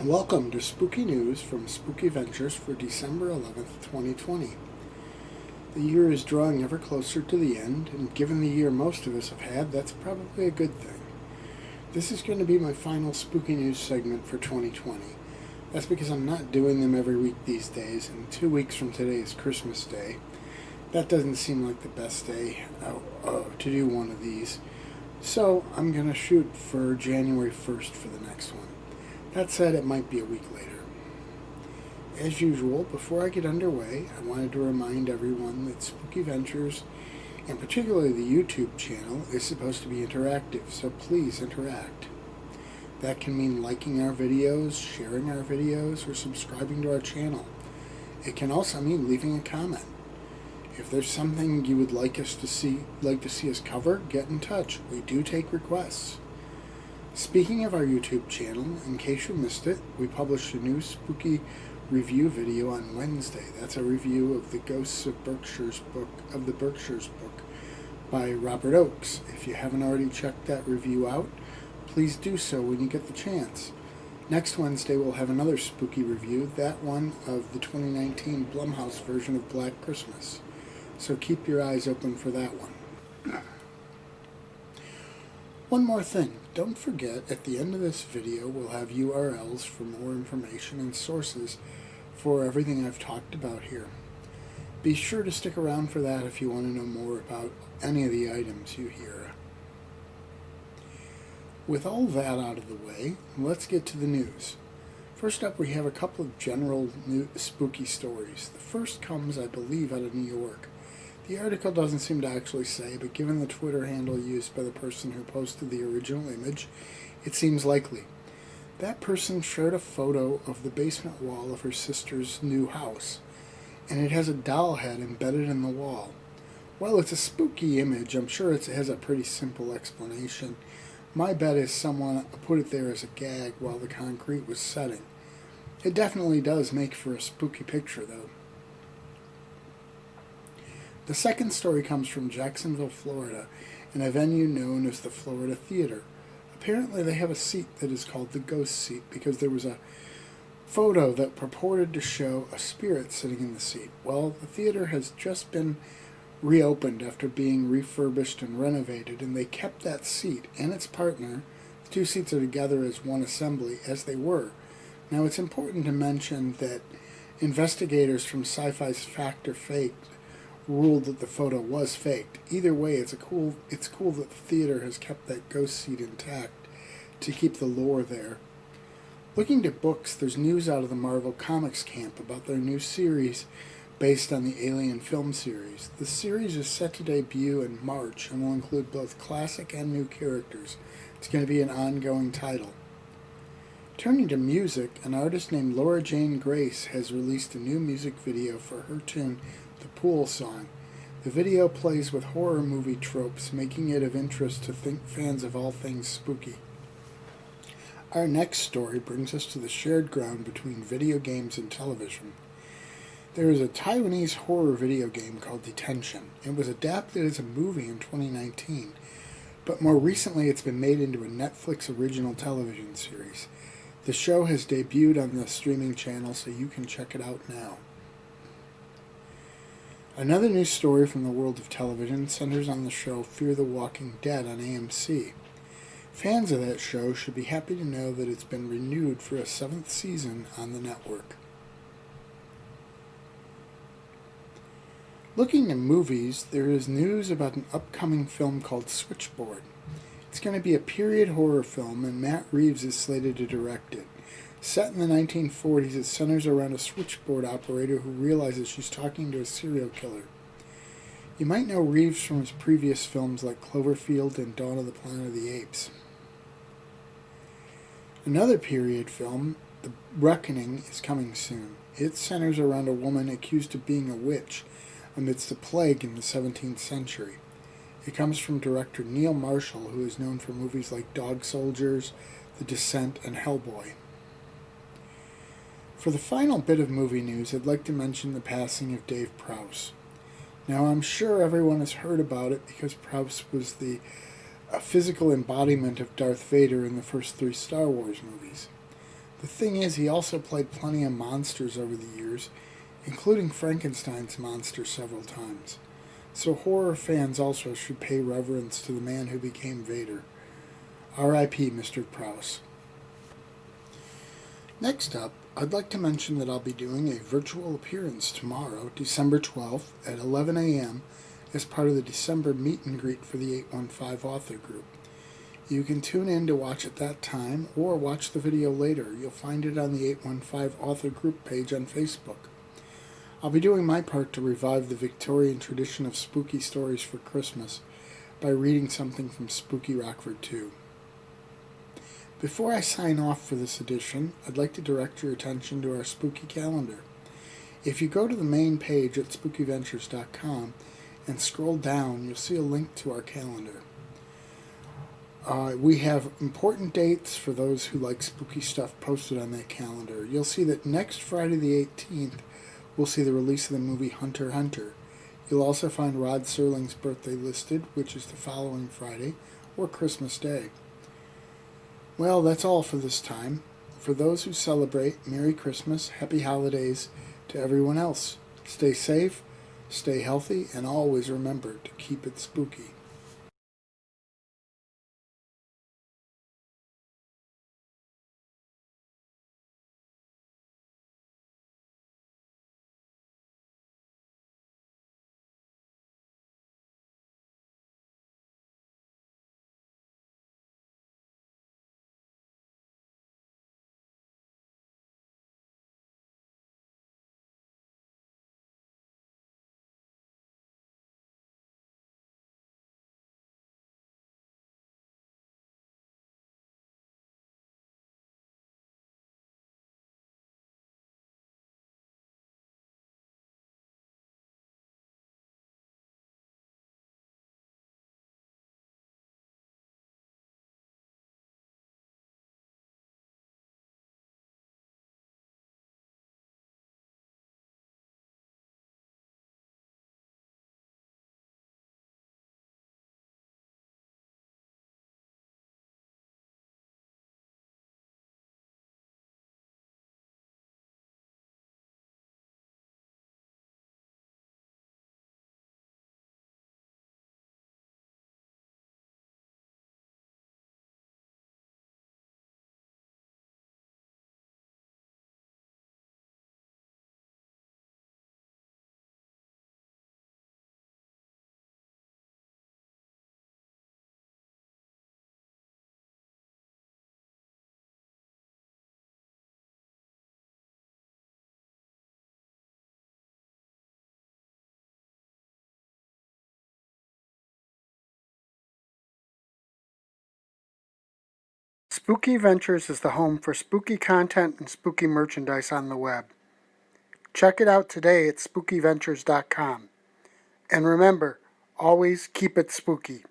Welcome to Spooky News from Spooky Ventures for December 11th, 2020. The year is drawing ever closer to the end, and given the year most of us have had, that's probably a good thing. This is going to be my final Spooky News segment for 2020. That's because I'm not doing them every week these days, and 2 weeks from today is Christmas Day. That doesn't seem like the best day to do one of these, so I'm going to shoot for January 1st for the next one. That said, it might be a week later. As usual, before I get underway, I wanted to remind everyone that Spooky Ventures, and particularly the YouTube channel, is supposed to be interactive, so please interact. That can mean liking our videos, sharing our videos, or subscribing to our channel. It can also mean leaving a comment. If there's something you would like to see us cover, get in touch. We do take requests. Speaking of our YouTube channel, in case you missed it, we published a new spooky review video on Wednesday. That's a review of the Ghosts of Berkshires book, by Robert Oakes. If you haven't already checked that review out, please do so when you get the chance. Next Wednesday we'll have another spooky review, that one of the 2019 Blumhouse version of Black Christmas. So keep your eyes open for that one. One more thing, don't forget at the end of this video we'll have URLs for more information and sources for everything I've talked about here. Be sure to stick around for that if you want to know more about any of the items you hear. With all that out of the way, let's get to the news. First up, we have a couple of general new spooky stories. The first comes, I believe, out of New York. The article doesn't seem to actually say, but given the Twitter handle used by the person who posted the original image, it seems likely. That person shared a photo of the basement wall of her sister's new house, and it has a doll head embedded in the wall. While it's a spooky image, I'm sure it has a pretty simple explanation. My bet is someone put it there as a gag while the concrete was setting. It definitely does make for a spooky picture, though. The second story comes from Jacksonville, Florida, in a venue known as the Florida Theater. Apparently they have a seat that is called the ghost seat because there was a photo that purported to show a spirit sitting in the seat. Well, the theater has just been reopened after being refurbished and renovated, and they kept that seat and its partner, the two seats are together as one assembly, as they were. Now it's important to mention that investigators from Sci-Fi's Fact or Fake ruled that the photo was faked. Either way, it's cool that the theater has kept that ghost seat intact to keep the lore there. Looking to books, there's news out of the Marvel Comics camp about their new series based on the Alien film series. The series is set to debut in March and will include both classic and new characters. It's going to be an ongoing title. Turning to music, an artist named Laura Jane Grace has released a new music video for her tune, The Pool Song. The video plays with horror movie tropes, making it of interest to fans of all things spooky. Our next story brings us to the shared ground between video games and television. There is a Taiwanese horror video game called Detention. It was adapted as a movie in 2019, but more recently it's been made into a Netflix original television series. The show has debuted on the streaming channel, so you can check it out now. Another news story from the world of television centers on the show Fear the Walking Dead on AMC. Fans of that show should be happy to know that it's been renewed for a 7th season on the network. Looking at movies, there is news about an upcoming film called Switchboard. It's going to be a period horror film, and Matt Reeves is slated to direct it. Set in the 1940s, it centers around a switchboard operator who realizes she's talking to a serial killer. You might know Reeves from his previous films like Cloverfield and Dawn of the Planet of the Apes. Another period film, The Reckoning, is coming soon. It centers around a woman accused of being a witch amidst a plague in the 17th century. It comes from director Neil Marshall, who is known for movies like Dog Soldiers, The Descent, and Hellboy. For the final bit of movie news, I'd like to mention the passing of Dave Prowse. Now, I'm sure everyone has heard about it because Prowse was the physical embodiment of Darth Vader in the first 3 Star Wars movies. The thing is, he also played plenty of monsters over the years, including Frankenstein's monster several times. So horror fans also should pay reverence to the man who became Vader. R.I.P. Mr. Prowse. Next up, I'd like to mention that I'll be doing a virtual appearance tomorrow, December 12th at 11 a.m. as part of the December meet and greet for the 815 author group. You can tune in to watch at that time or watch the video later. You'll find it on the 815 author group page on Facebook. I'll be doing my part to revive the Victorian tradition of spooky stories for Christmas by reading something from Spooky Rockford 2. Before I sign off for this edition, I'd like to direct your attention to our spooky calendar. If you go to the main page at spookyventures.com and scroll down, you'll see a link to our calendar. We have important dates for those who like spooky stuff posted on that calendar. You'll see that next Friday the 18th, we'll see the release of the movie Hunter x Hunter. You'll also find Rod Serling's birthday listed, which is the following Friday, or Christmas Day. Well, that's all for this time. For those who celebrate, Merry Christmas, Happy Holidays to everyone else. Stay safe, stay healthy, and always remember to keep it spooky. Spooky Ventures is the home for spooky content and spooky merchandise on the web. Check it out today at spookyventures.com. And remember, always keep it spooky.